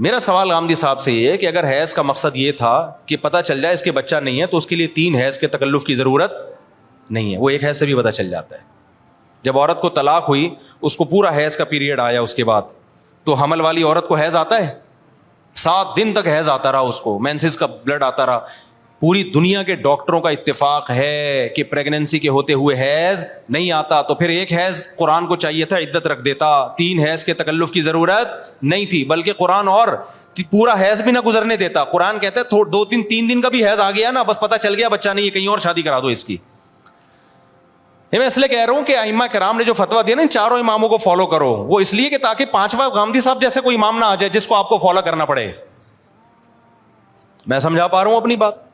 میرا سوال غامدی صاحب سے یہ ہے کہ اگر حیض کا مقصد یہ تھا کہ پتہ چل جائے اس کے بچہ نہیں ہے تو اس کے لیے 3 حیض کے تکلف کی ضرورت نہیں ہے, وہ ایک حیض سے بھی پتہ چل جاتا ہے. جب عورت کو طلاق ہوئی, اس کو پورا حیض کا پیریڈ آیا اس کے بعد, تو حمل والی عورت کو حیض آتا ہے, 7 دن تک حیض آتا رہا, اس کو مینسز کا بلڈ آتا رہا. پوری دنیا کے ڈاکٹروں کا اتفاق ہے کہ پریگننسی کے ہوتے ہوئے حیض نہیں آتا. تو پھر ایک حیض قرآن کو چاہیے تھا, عدت رکھ دیتا, 3 حیض کے تکلف کی ضرورت نہیں تھی. بلکہ قرآن اور پورا حیض بھی نہ گزرنے دیتا. قرآن کہتا ہے 2-3 دن کا بھی حیض آ گیا نا, بس پتہ چل گیا بچہ نہیں ہے, کہیں اور شادی کرا دو اس کی. میں اس لیے کہہ رہا ہوں کہ ائمہ کرام نے جو فتویٰ دیا نا, ان چاروں اماموں کو فالو کرو. وہ اس لیے کہ تاکہ 5واں غامدی صاحب جیسے کوئی امام نہ آ جائے جس کو آپ کو فالو کرنا پڑے. میں سمجھا پا رہا ہوں اپنی بات؟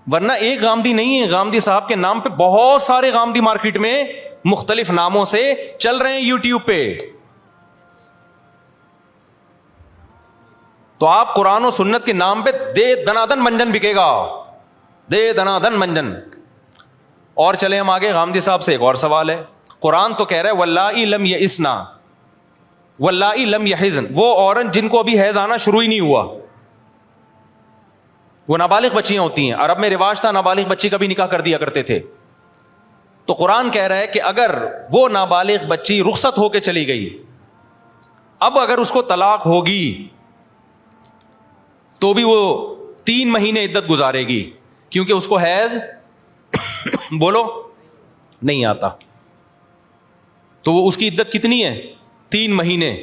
ورنہ ایک غامدی نہیں ہے, غامدی صاحب کے نام پہ بہت سارے غامدی مارکیٹ میں مختلف ناموں سے چل رہے ہیں یوٹیوب پہ. تو آپ قرآن و سنت کے نام پہ دے دنادن منجن بکے گا, دے دنادن منجن. اور چلے ہم آگے, غامدی صاحب سے ایک اور سوال ہے. قرآن تو کہہ رہا ہے واللائی لم یئسنا واللائی لم یحزن, وہ عورت جن کو ابھی حیض آنا شروع ہی نہیں ہوا, وہ نابالغ بچیاں ہوتی ہیں. عرب میں رواج تھا نابالغ بچی کا بھی نکاح کر دیا کرتے تھے. تو قرآن کہہ رہا ہے کہ اگر وہ نابالغ بچی رخصت ہو کے چلی گئی, اب اگر اس کو طلاق ہوگی تو بھی وہ 3 مہینے عدت گزارے گی, کیونکہ اس کو حیض بولو نہیں آتا. تو وہ اس کی عدت کتنی ہے؟ 3 مہینے.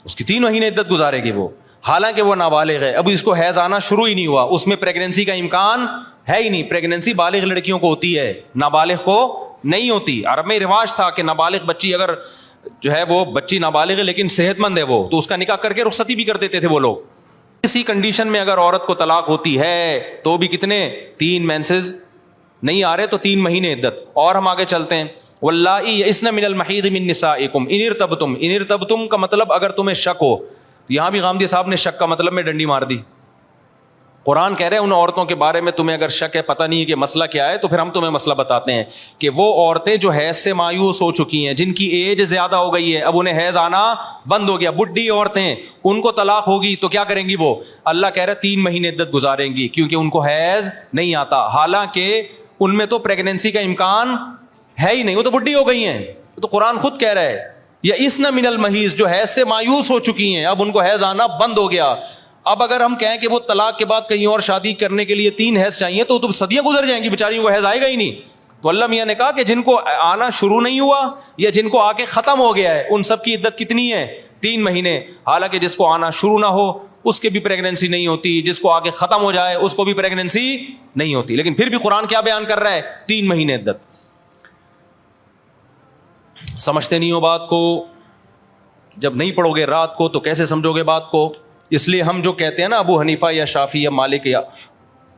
اس کی 3 مہینے عدت گزارے گی وہ, حالانکہ وہ نابالغ ہے, ابھی اس کو حیض آنا شروع ہی نہیں ہوا, اس میں پریگننسی کا امکان ہے ہی نہیں. پریگننسی بالغ لڑکیوں کو ہوتی ہے, نابالغ کو نہیں ہوتی. عرب میں رواج تھا کہ نابالغ بچی اگر جو ہے وہ بچی نابالغ ہے لیکن صحت مند ہے وہ, تو اس کا نکاح کر کے رخصتی بھی کر دیتے تھے وہ لوگ. اسی کنڈیشن میں اگر عورت کو طلاق ہوتی ہے تو بھی کتنے 3 مینسز نہیں آ رہے تو 3 مہینے عدت. اور ہم آگے چلتے ہیں. واللائی یئسن من المحیض من نسائکم ان ارتبتم, ان ارتبتم کا مطلب اگر تمہیں شک ہو. یہاں بھی غامدی صاحب نے شک کا مطلب میں ڈنڈی مار دی. قرآن کہہ رہے ہیں ان عورتوں کے بارے میں تمہیں اگر شک ہے, پتہ نہیں ہے کہ مسئلہ کیا ہے, تو پھر ہم تمہیں مسئلہ بتاتے ہیں کہ وہ عورتیں جو حیض سے مایوس ہو چکی ہیں, جن کی ایج زیادہ ہو گئی ہے, اب انہیں حیض آنا بند ہو گیا, بڈھی عورتیں, ان کو طلاق ہوگی تو کیا کریں گی وہ؟ اللہ کہہ رہے 3 مہینے عدت گزاریں گی کیونکہ ان کو حیض نہیں آتا, حالانکہ ان میں تو پریگننسی کا امکان ہے ہی نہیں, وہ تو بڈھی ہو گئی ہیں. تو قرآن خود کہہ رہا ہے یئسن من المحیض, جو حیض سے مایوس ہو چکی ہیں, اب ان کو حیض آنا بند ہو گیا. اب اگر ہم کہیں کہ وہ طلاق کے بعد کہیں اور شادی کرنے کے لیے 3 حیض چاہیے تو صدیاں گزر جائیں گی, بیچاریوں کو حیض آئے گا ہی نہیں. تو اللہ میاں نے کہا کہ جن کو آنا شروع نہیں ہوا یا جن کو آ کے ختم ہو گیا ہے, ان سب کی عدت کتنی ہے؟ 3 مہینے. حالانکہ جس کو آنا شروع نہ ہو اس کے بھی پریگننسی نہیں ہوتی, جس کو آگے ختم ہو جائے اس کو بھی پریگننسی نہیں ہوتی. لیکن پھر بھی قرآن کیا بیان کر رہا ہے؟ 3 مہینے عدت. سمجھتے نہیں ہو بات کو, جب نہیں پڑھو گے رات کو تو کیسے سمجھو گے بات کو؟ اس لیے ہم جو کہتے ہیں نا ابو حنیفہ یا شافعی یا مالک یا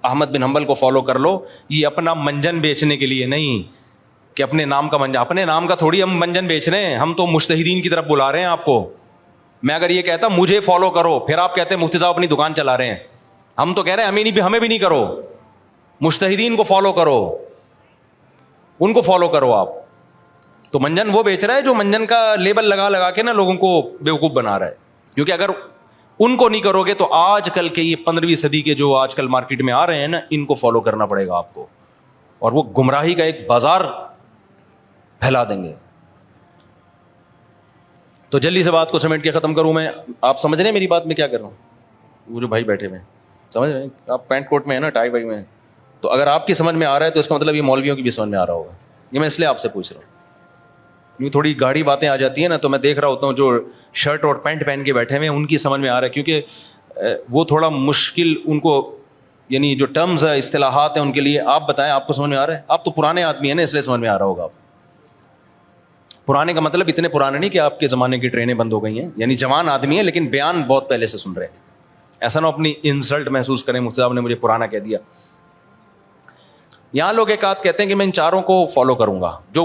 احمد بن حنبل کو فالو کر لو, یہ اپنا منجن بیچنے کے لیے نہیں کہ اپنے نام کا منجن, اپنے نام کا تھوڑی ہم منجن بیچ رہے ہیں, ہم تو مجتہدین کی طرف بلا رہے ہیں آپ کو. میں اگر یہ کہتا مجھے فالو کرو, پھر آپ کہتے ہیں مفتی صاحب اپنی دکان چلا رہے ہیں. ہم تو کہہ رہے ہیں ہمیں بھی نہیں کرو, مجتہدین کو فالو کرو, ان کو فالو کرو آپ. تو منجن وہ بیچ رہا ہے جو منجن کا لیبل لگا کے نا لوگوں کو بیوقوف بنا رہا ہے. کیونکہ اگر ان کو نہیں کرو گے تو آج کل کے یہ 15ویں صدی کے جو آج کل مارکیٹ میں آ رہے ہیں نا, ان کو فالو کرنا پڑے گا آپ کو, اور وہ گمراہی کا ایک بازار پھیلا دیں گے. تو جلدی سے بات کو سمیٹ کے ختم کروں میں. آپ سمجھ رہے ہیں میری بات میں کیا کر رہا ہوں؟ وہ جو بھائی بیٹھے ہوئے سمجھ رہے ہیں, آپ پینٹ کوٹ میں ہیں نا, ٹائی وائی میں, تو اگر آپ کی سمجھ میں آ رہا ہے تو اس کا مطلب یہ مولویوں کی بھی سمجھ میں آ رہا ہوگا. یہ میں اس لیے آپ سے پوچھ رہا ہوں, کیونکہ تھوڑی گاڑی باتیں آ جاتی ہیں نا, تو میں دیکھ رہا ہوتا ہوں جو شرٹ اور پینٹ پہن کے بیٹھے ہوئے ہیں ان کی سمجھ میں آ رہا ہے, کیونکہ وہ تھوڑا مشکل ان کو, یعنی جو ٹرمز ہے اصطلاحات ہیں ان کے لیے. آپ بتائیں آپ کو سمجھ میں آ رہا ہے؟ آپ تو پرانے آدمی ہیں نا, اس لیے سمجھ میں آ رہا ہوگا. آپ پرانے کا مطلب اتنے پرانے نہیں کہ آپ کے زمانے کی ٹرینیں بند ہو گئی ہیں, یعنی جوان آدمی ہیں لیکن بیان بہت پہلے سے سن رہے ہیں. ایسا نہ اپنی انسلٹ محسوس کریں مفتی صاحب نے مجھے پرانا کہہ دیا. یہاں لوگ ایک آدھ کہتے ہیں کہ میں ان چاروں کو فالو کروں گا, جو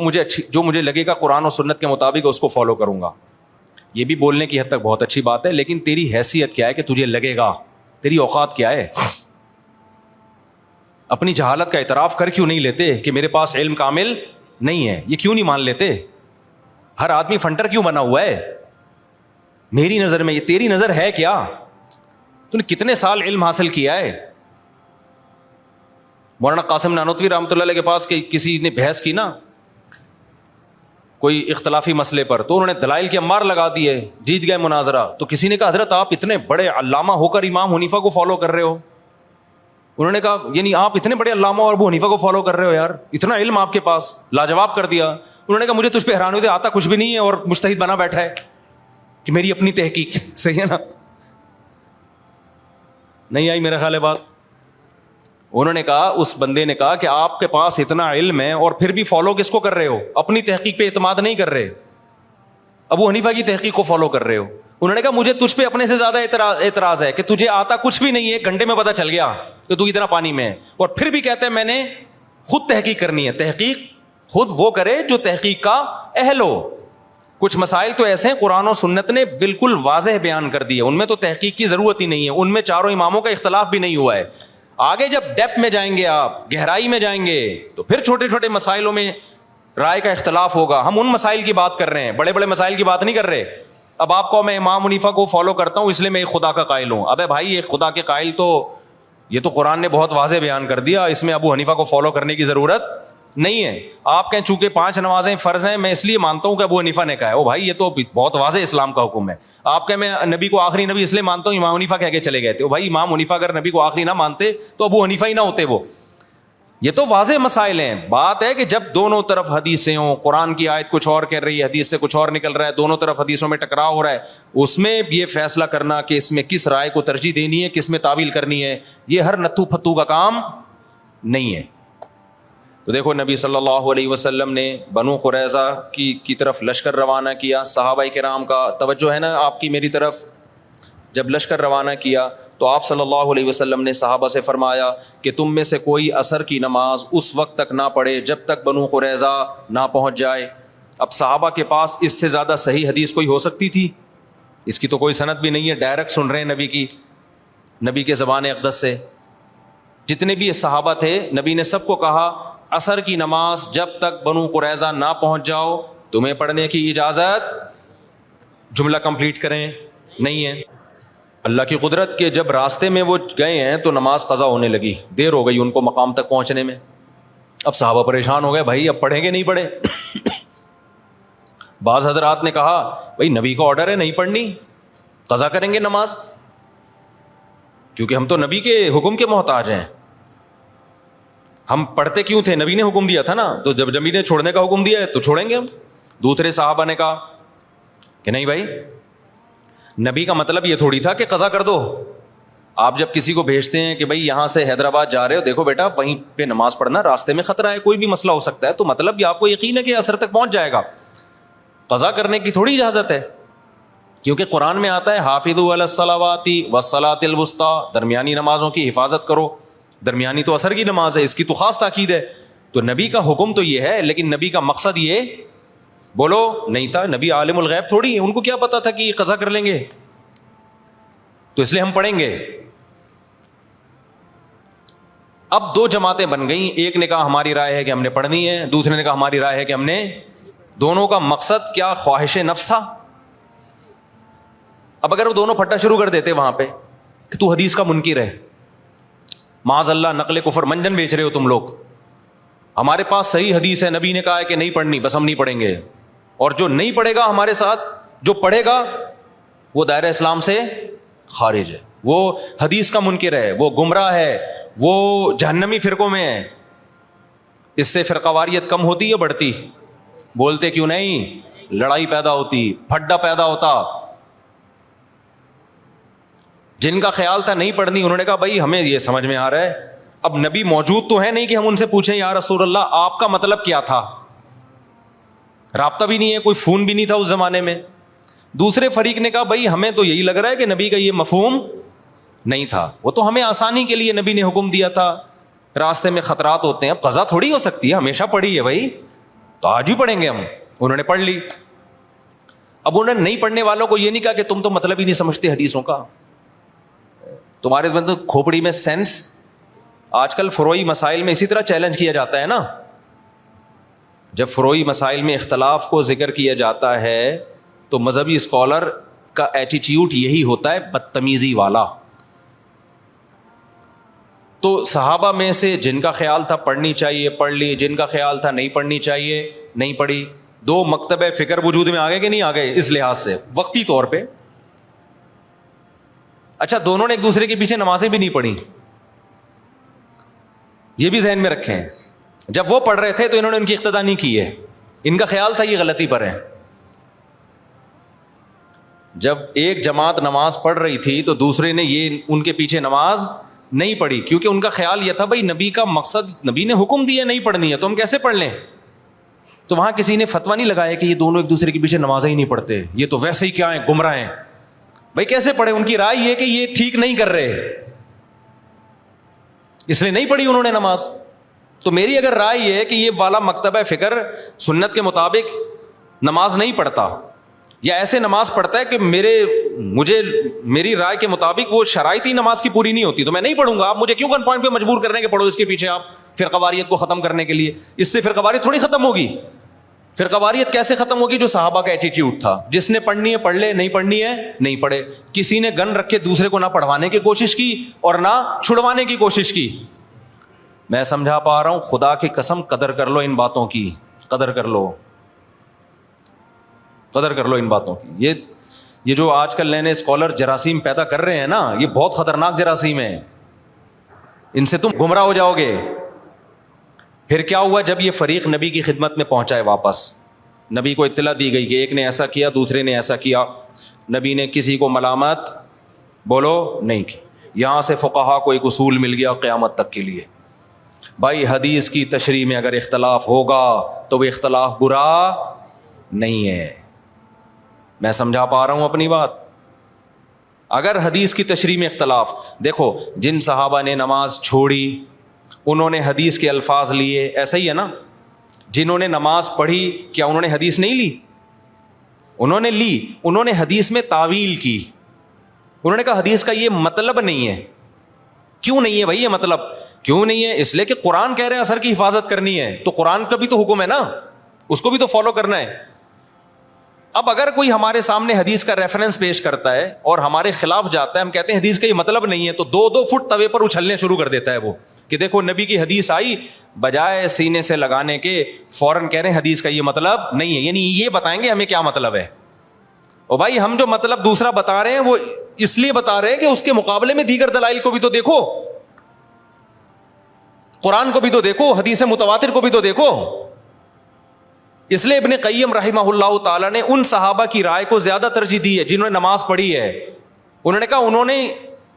مجھے لگے گا قرآن و سنت کے مطابق اس کو فالو کروں گا. یہ بھی بولنے کی حد تک بہت اچھی بات ہے, لیکن تیری حیثیت کیا ہے کہ تجھے لگے گا؟ تیری اوقات کیا ہے؟ اپنی جہالت کا اعتراف کر کیوں نہیں لیتے کہ میرے پاس علم کامل نہیں ہے؟ یہ کیوں نہیں مان لیتے؟ ہر آدمی فنٹر کیوں بنا ہوا ہے؟ میری نظر میں یہ تیری نظر ہے کیا؟ تو نے کتنے سال علم حاصل کیا ہے؟ مولانا قاسم نانوتوی رحمۃ اللہ علیہ کے پاس کسی نے بحث کی نا کوئی اختلافی مسئلے پر, تو انہوں نے دلائل کے انبار لگا دیے, جیت گئے مناظرہ. تو کسی نے کہا حضرت آپ اتنے بڑے علامہ ہو کر امام حنیفہ کو فالو کر رہے ہو. انہوں نے کہا یعنی آپ اتنے بڑے علامہ اور ابو حنیفہ کو فالو کر رہے ہو یار, اتنا علم آپ کے پاس, لاجواب کر دیا. انہوں نے کہا مجھے تجھ پہ حیران ہوتے, آتا کچھ بھی نہیں ہے اور مجتہد بنا بیٹھا ہے کہ میری اپنی تحقیق. صحیح ہے نا؟ نہیں آئی میرا خیال ہے بات. انہوں نے کہا, اس بندے نے کہا کہ آپ کے پاس اتنا علم ہے اور پھر بھی فالو کس کو کر رہے ہو؟ اپنی تحقیق پہ اعتماد نہیں کر رہے, ابو حنیفہ کی تحقیق کو فالو کر رہے ہو. انہوں نے کہا مجھے تجھ پہ اپنے سے زیادہ اعتراض ہے کہ تجھے آتا کچھ بھی نہیں ہے, ایک گھنٹے میں پتہ چل گیا کہ تو اتنا پانی میں ہے, اور پھر بھی کہتے ہیں میں نے خود تحقیق کرنی ہے. تحقیق خود وہ کرے جو تحقیق کا اہل ہو. کچھ مسائل تو ایسے ہیں قرآن و سنت نے بالکل واضح بیان کر دیے, ان میں تو تحقیق کی ضرورت ہی نہیں ہے, ان میں چاروں اماموں کا اختلاف بھی نہیں ہوا ہے. آگے جب ڈیپتھ میں جائیں گے, آپ گہرائی میں جائیں گے, تو پھر چھوٹے چھوٹے مسائلوں میں رائے کا اختلاف ہوگا. ہم ان مسائل کی بات کر رہے ہیں, بڑے بڑے مسائل کی بات نہیں کر رہے. اب آپ کو میں امام حنیفہ کو فالو کرتا ہوں اس لیے میں ایک خدا کا قائل ہوں. ابے بھائی ایک خدا کے قائل تو یہ تو قرآن نے بہت واضح بیان کر دیا, اس میں ابو حنیفہ کو فالو کرنے کی ضرورت نہیں ہے. آپ کہیں چونکہ 5 نمازیں فرض ہیں میں اس لیے مانتا ہوں کہ ابو حنیفہ نے کہا ہے, او بھائی یہ تو بہت واضح اسلام کا حکم ہے. آپ کہیں میں نبی کو آخری نبی اس لیے مانتا ہوں امام حنیفہ کہہ کے چلے گئے تھے, او بھائی امام حنیفہ اگر نبی کو آخری نہ مانتے تو ابو حنیفہ ہی نہ ہوتے. وہ یہ تو واضح مسائل ہیں. بات ہے کہ جب دونوں طرف حدیثیں ہوں, قرآن کی آیت کچھ اور کہہ رہی ہے, حدیث سے کچھ اور نکل رہا ہے, دونوں طرف حدیثوں میں ٹکراؤ ہو رہا ہے, اس میں یہ فیصلہ کرنا کہ اس میں کس رائے کو ترجیح دینی ہے, کس میں تعویل کرنی ہے, یہ ہر نتھو پھتو کا کام نہیں ہے. تو دیکھو نبی صلی اللہ علیہ وسلم نے بنو قریظہ کی طرف لشکر روانہ کیا. صحابہ کرام کا توجہ ہے نا آپ کی میری طرف. جب لشکر روانہ کیا تو آپ صلی اللہ علیہ وسلم نے صحابہ سے فرمایا کہ تم میں سے کوئی عصر کی نماز اس وقت تک نہ پڑھے جب تک بنو قریظہ نہ پہنچ جائے. اب صحابہ کے پاس اس سے زیادہ صحیح حدیث کوئی ہو سکتی تھی؟ اس کی تو کوئی سند بھی نہیں ہے, ڈائریکٹ سن رہے ہیں نبی کے زبان اقدس سے. جتنے بھی صحابہ تھے نبی نے سب کو کہا عصر کی نماز جب تک بنو قریظہ نہ پہنچ جاؤ تمہیں پڑھنے کی اجازت. جملہ کمپلیٹ کریں نہیں ہے. اللہ کی قدرت کے جب راستے میں وہ گئے ہیں تو نماز قضا ہونے لگی, دیر ہو گئی ان کو مقام تک پہنچنے میں. اب صحابہ پریشان ہو گئے, بھائی اب پڑھیں گے نہیں پڑھے. بعض حضرات نے کہا بھائی نبی کا آرڈر ہے نہیں پڑھنی, قضا کریں گے نماز, کیونکہ ہم تو نبی کے حکم کے محتاج ہیں. ہم پڑھتے کیوں تھے؟ نبی نے حکم دیا تھا نا, تو جب نبی نے چھوڑنے کا حکم دیا ہے تو چھوڑیں گے ہم. دوسرے صحابہ نے کہا کہ نہیں بھائی, نبی کا مطلب یہ تھوڑی تھا کہ قضا کر دو. آپ جب کسی کو بھیجتے ہیں کہ بھائی یہاں سے حیدرآباد جا رہے ہو, دیکھو بیٹا وہیں پہ نماز پڑھنا, راستے میں خطرہ ہے, کوئی بھی مسئلہ ہو سکتا ہے, تو مطلب یہ آپ کو یقین ہے کہ عصر تک پہنچ جائے گا. قضا کرنے کی تھوڑی اجازت ہے, کیونکہ قرآن میں آتا ہے حافظوا علی الصلوات والصلاۃ الوسطی, درمیانی نمازوں کی حفاظت کرو. درمیانی تو عصر کی نماز ہے, اس کی تو خاص تاکید ہے. تو نبی کا حکم تو یہ ہے, لیکن نبی کا مقصد یہ بولو نہیں تھا. نبی عالم الغیب تھوڑی ہے, ان کو کیا پتا تھا کہ یہ قضا کر لیں گے, تو اس لیے ہم پڑھیں گے. اب 2 جماعتیں بن گئیں, ایک نے کہا ہماری رائے ہے کہ ہم نے پڑھنی ہے, دوسرے نے کہا ہماری رائے ہے کہ ہم نے. دونوں کا مقصد کیا؟ خواہش نفس تھا. اب اگر وہ دونوں پھٹا شروع کر دیتے وہاں پہ کہ تو حدیث کا منکر ہے, معاذ اللہ نقل کفر منجن بیچ رہے ہو تم لوگ, ہمارے پاس صحیح حدیث ہے, نبی نے کہا ہے کہ نہیں پڑھنی, بس ہم نہیں پڑھیں گے. اور جو نہیں پڑھے گا ہمارے ساتھ, جو پڑھے گا وہ دائرہ اسلام سے خارج ہے, وہ حدیث کا منکر ہے, وہ گمراہ ہے, وہ جہنمی فرقوں میں ہے. اس سے فرقہ واریت کم ہوتی یا بڑھتی؟ بولتے کیوں نہیں؟ لڑائی پیدا ہوتی, پھڈا پیدا ہوتا. جن کا خیال تھا نہیں پڑھنی, انہوں نے کہا بھائی ہمیں یہ سمجھ میں آ رہا ہے, اب نبی موجود تو ہے نہیں کہ ہم ان سے پوچھیں یا رسول اللہ آپ کا مطلب کیا تھا. رابطہ بھی نہیں ہے, کوئی فون بھی نہیں تھا اس زمانے میں. دوسرے فریق نے کہا بھائی ہمیں تو یہی لگ رہا ہے کہ نبی کا یہ مفہوم نہیں تھا, وہ تو ہمیں آسانی کے لیے نبی نے حکم دیا تھا, راستے میں خطرات ہوتے ہیں. اب قضا تھوڑی ہو سکتی ہے, ہمیشہ پڑھی ہے بھائی, تو آج بھی پڑھیں گے ہم. انہوں نے پڑھ لی. اب انہوں نے نہیں پڑھنے والوں کو یہ نہیں کہا کہ تم تو مطلب ہی نہیں سمجھتے حدیثوں کا, تمہارے کھوپڑی میں سینس. آج کل فروئی مسائل میں اسی طرح چیلنج کیا جاتا ہے نا, جب فروئی مسائل میں اختلاف کو ذکر کیا جاتا ہے تو مذہبی اسکالر کا ایٹیٹیوڈ یہی ہوتا ہے بدتمیزی والا. تو صحابہ میں سے جن کا خیال تھا پڑھنی چاہیے پڑھ لی, جن کا خیال تھا نہیں پڑھنی چاہیے نہیں پڑھی. دو مکتب فکر وجود میں آ گئے کہ نہیں آ گئے اس لحاظ سے وقتی طور پہ. اچھا, دونوں نے ایک دوسرے کے پیچھے نمازیں بھی نہیں پڑھی, یہ بھی ذہن میں رکھیں. جب وہ پڑھ رہے تھے تو انہوں نے ان کی اقتدا نہیں کی ہے, ان کا خیال تھا یہ غلطی پر ہے. جب ایک جماعت نماز پڑھ رہی تھی تو دوسرے نے یہ ان کے پیچھے نماز نہیں پڑھی, کیونکہ ان کا خیال یہ تھا بھائی نبی کا مقصد, نبی نے حکم دیا نہیں پڑھنی ہے تو ہم کیسے پڑھ لیں. تو وہاں کسی نے فتویٰ نہیں لگایا کہ یہ دونوں ایک دوسرے کے پیچھے نمازیں ہی نہیں پڑھتے, یہ تو ویسے ہی کیا ہیں گمراہ ہیں. بھائی کیسے پڑھے, ان کی رائے یہ کہ یہ ٹھیک نہیں کر رہے اس لیے نہیں پڑھی انہوں نے نماز. تو میری اگر رائے یہ ہے کہ یہ والا مکتبہ فکر سنت کے مطابق نماز نہیں پڑھتا یا ایسے نماز پڑھتا ہے کہ میری رائے کے مطابق وہ شرائط ہی نماز کی پوری نہیں ہوتی تو میں نہیں پڑھوں گا. آپ مجھے کیوں گن پوائنٹ پہ مجبور کر رہے ہیں کہ پڑھو اس کے پیچھے آپ فرقہ واریت کو ختم کرنے کے لیے. اس سے فرقہ واریت تھوڑی ختم ہوگی. فرقہ واریت کیسے ختم ہوگی؟ جو صحابہ کا ایٹیٹیوڈ تھا, جس نے پڑھنی ہے پڑھ لے, نہیں پڑھنی ہے نہیں پڑھے. کسی نے گن رکھ کے دوسرے کو نہ پڑھوانے کی کوشش کی اور نہ چھڑوانے کی کوشش کی. میں سمجھا پا رہا ہوں, خدا کی قسم قدر کر لو ان باتوں کی, قدر کر لو ان باتوں کی. یہ جو آج کل نئے نئے اسکالر جراثیم پیدا کر رہے ہیں نا, یہ بہت خطرناک جراثیم ہیں, ان سے تم گمراہ ہو جاؤ گے. پھر کیا ہوا جب یہ فریق نبی کی خدمت میں پہنچا ہے واپس, نبی کو اطلاع دی گئی کہ ایک نے ایسا کیا دوسرے نے ایسا کیا, نبی نے کسی کو ملامت بولو نہیں کی. یہاں سے فقہا کو ایک اصول مل گیا قیامت تک کے لیے, بھائی حدیث کی تشریح میں اگر اختلاف ہوگا تو وہ اختلاف برا نہیں ہے. میں سمجھا پا رہا ہوں اپنی بات. اگر حدیث کی تشریح میں اختلاف, دیکھو جن صحابہ نے نماز چھوڑی انہوں نے حدیث کے الفاظ لیے, ایسا ہی ہے نا. جنہوں نے نماز پڑھی کیا انہوں نے حدیث نہیں لی؟ انہوں نے لی. انہوں نے حدیث میں تعویل کی, انہوں نے کہا حدیث کا یہ مطلب نہیں ہے. کیوں نہیں ہے بھائی یہ مطلب؟ کیوں نہیں ہے؟ اس لیے کہ قرآن کہہ رہے ہیں اثر کی حفاظت کرنی ہے, تو قرآن کا بھی تو حکم ہے نا, اس کو بھی تو فالو کرنا ہے. اب اگر کوئی ہمارے سامنے حدیث کا ریفرنس پیش کرتا ہے اور ہمارے خلاف جاتا ہے, ہم کہتے ہیں حدیث کا یہ مطلب نہیں ہے, تو 2-2 فٹ توے پر اچھلنے شروع کر دیتا ہے وہ کہ دیکھو نبی کی حدیث آئی, بجائے سینے سے لگانے کے فوراً کہہ رہے ہیں حدیث کا یہ مطلب نہیں ہے. یعنی یہ بتائیں گے ہمیں کیا مطلب ہے. اور بھائی ہم جو مطلب دوسرا بتا رہے ہیں وہ اس لیے بتا رہے ہیں کہ اس کے مقابلے میں دیگر دلائل کو بھی تو دیکھو, قرآن کو بھی تو دیکھو, حدیث متواتر کو بھی تو دیکھو. اس لیے ابن قیم رحمہ اللہ تعالیٰ نے ان صحابہ کی رائے کو زیادہ ترجیح دی ہے جنہوں نے نماز پڑھی ہے. انہوں نے کہا انہوں نے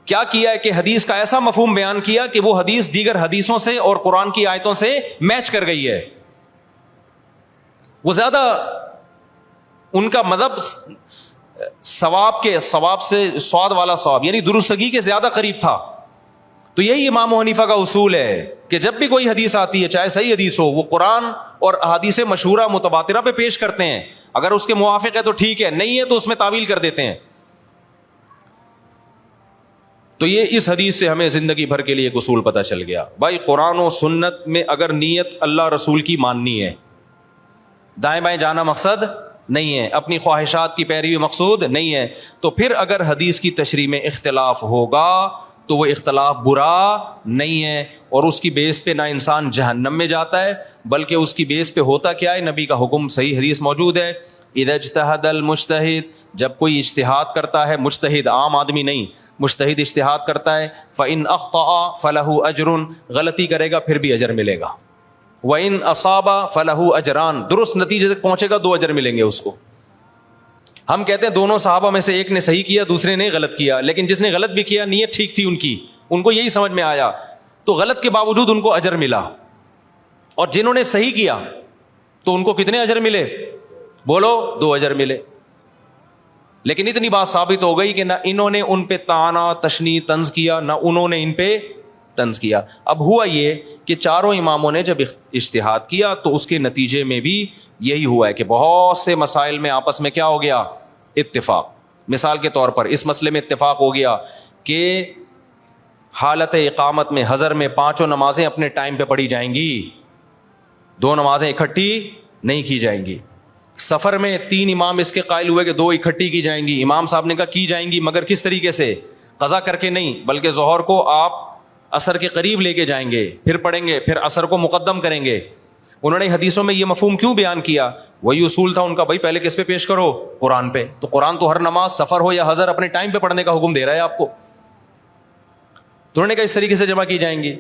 کیا کیا ہے کہ حدیث کا ایسا مفہوم بیان کیا کہ وہ حدیث دیگر حدیثوں سے اور قرآن کی آیتوں سے میچ کر گئی ہے. وہ زیادہ ان کا مذہب ثواب سے سواد والا ثواب یعنی درستگی کے زیادہ قریب تھا. تو یہی امام حنیفہ کا اصول ہے کہ جب بھی کوئی حدیث آتی ہے چاہے صحیح حدیث ہو, وہ قرآن اور احادیث مشہورہ متواترہ پہ پیش کرتے ہیں. اگر اس کے موافق ہے تو ٹھیک ہے, نہیں ہے تو اس میں تعویل کر دیتے ہیں. تو یہ اس حدیث سے ہمیں زندگی بھر کے لیے ایک اصول پتہ چل گیا. بھائی قرآن و سنت میں اگر نیت اللہ رسول کی ماننی ہے, دائیں بائیں جانا مقصد نہیں ہے, اپنی خواہشات کی پیروی مقصود نہیں ہے, تو پھر اگر حدیث کی تشریح میں اختلاف ہوگا تو وہ اختلاف برا نہیں ہے, اور اس کی بیس پہ نہ انسان جہنم میں جاتا ہے بلکہ اس کی بیس پہ ہوتا کیا ہے, نبی کا حکم صحیح حدیث موجود ہے. اذا اجتہد المجتہد, جب کوئی اجتہاد کرتا ہے, مجتہد عام آدمی نہیں, مجتہد اجتہاد کرتا ہے, فإن اخطأ فلہ اجر, غلطی کرے گا پھر بھی اجر ملے گا, وإن اصاب فلہ اجران, درست نتیجے تک پہنچے گا 2 اجر ملیں گے اس کو. ہم کہتے ہیں دونوں صحابہ میں سے ایک نے صحیح کیا دوسرے نے غلط کیا, لیکن جس نے غلط بھی کیا نیت ٹھیک تھی ان کی, ان کو یہی سمجھ میں آیا تو غلط کے باوجود ان کو اجر ملا. اور جنہوں نے صحیح کیا تو ان کو کتنے اجر ملے؟ بولو 2 اجر ملے. لیکن اتنی بات ثابت ہو گئی کہ نہ انہوں نے ان پہ طعنہ تشنیع طنز کیا نہ انہوں نے ان پہ طنز کیا. اب ہوا یہ کہ چاروں اماموں نے جب اجتہاد کیا تو اس کے نتیجے میں بھی یہی ہوا ہے کہ بہت سے مسائل میں آپس میں کیا ہو گیا؟ اتفاق. مثال کے طور پر اس مسئلے میں اتفاق ہو گیا کہ حالت اقامت میں حضر میں 5 نمازیں اپنے ٹائم پہ پڑھی جائیں گی, 2 نمازیں اکٹھی نہیں کی جائیں گی. سفر میں 3 امام اس کے قائل ہوئے کہ 2 اکٹھی کی جائیں گی. امام صاحب نے کہا کی جائیں گی, مگر کس طریقے سے, قضا کر کے نہیں, بلکہ ظہر کو آپ عصر کے قریب لے کے جائیں گے, پھر پڑھیں گے, پھر عصر کو مقدم کریں گے. انہوں نے حدیثوں میں یہ مفہوم کیوں بیان کیا؟ وہی اصول تھا ان کا, بھائی پہلے کس پہ پیش کرو, قرآن پہ. تو قرآن تو ہر نماز سفر ہو یا حضر اپنے ٹائم پہ پڑھنے کا حکم دے رہا ہے آپ کو. تو انہوں نے کہا اس طریقے سے جمع کی جائیں گی.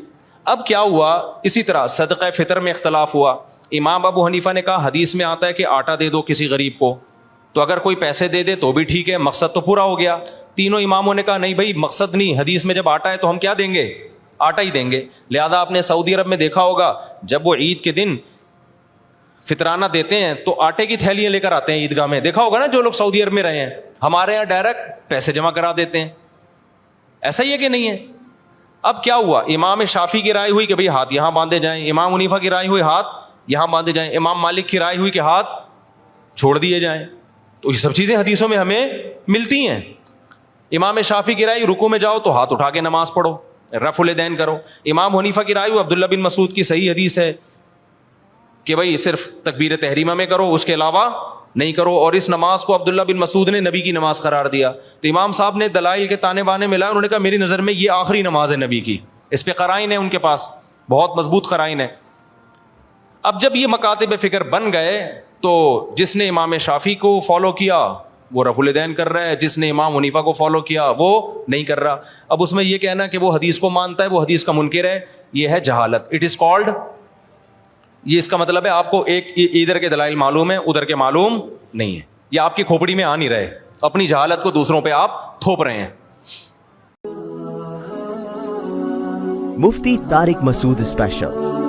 اب کیا ہوا, اسی طرح صدقہ فطر میں اختلاف ہوا. امام ابو حنیفہ نے کہا حدیث میں آتا ہے کہ آٹا دے دو کسی غریب کو, تو اگر کوئی پیسے دے دے تو بھی ٹھیک ہے, مقصد تو پورا ہو گیا. تینوں اماموں نے کہا نہیں بھائی مقصد نہیں, حدیث میں جب آٹا ہے تو ہم کیا دیں گے, آٹا ہی دیں گے. لہذا آپ نے سعودی عرب میں دیکھا ہوگا جب وہ عید کے دن فطرانہ دیتے ہیں تو آٹے کی تھیلیاں لے کر آتے ہیں عیدگاہ میں. دیکھا ہوگا نا جو لوگ سعودی عرب میں رہے ہیں. ہمارے یہاں ڈائریکٹ پیسے جمع کرا دیتے ہیں. ایسا ہی ہے کہ نہیں ہے؟ اب کیا ہوا, امام شافعی کی رائے ہوئی کہ بھئی ہاتھ یہاں باندھے جائیں, امام حنیفہ کی رائے ہوئی ہاتھ یہاں باندھے جائیں, امام مالک کی رائے ہوئی کہ ہاتھ چھوڑ دیے جائیں. تو یہ سب چیزیں حدیثوں میں ہمیں ملتی ہیں. امام شافعی کی رائے رکوع میں جاؤ تو ہاتھ اٹھا کے نماز پڑھو, رفع الیدین کرو. امام حنیفہ کی رائے عبداللہ بن مسعود کی صحیح حدیث ہے کہ بھئی صرف تکبیر تحریمہ میں کرو, اس کے علاوہ نہیں کرو, اور اس نماز کو عبداللہ بن مسعود نے نبی کی نماز قرار دیا. تو امام صاحب نے دلائل کے تانے بانے ملا, انہوں نے کہا میری نظر میں یہ آخری نماز ہے نبی کی. اس پہ قرائن ہے ان کے پاس, بہت مضبوط قرائن ہے. اب جب یہ مکاتب فکر بن گئے تو جس نے امام شافعی کو فالو کیا وہ رفع الیدین کر رہا ہے, جس نے امام حنیفہ کو فالو کیا وہ نہیں کر رہا. اب اس میں یہ کہنا کہ وہ حدیث کو مانتا ہے, وہ حدیث کا منکر ہے, یہ ہے جہالت. اٹ از کالڈ, یہ اس کا مطلب ہے آپ کو ایک ادھر کے دلائل معلوم ہے ادھر کے معلوم نہیں ہے, یا آپ کی کھوپڑی میں آ نہیں رہے, اپنی جہالت کو دوسروں پہ آپ تھوپ رہے ہیں. Mufti Tariq Masood Special.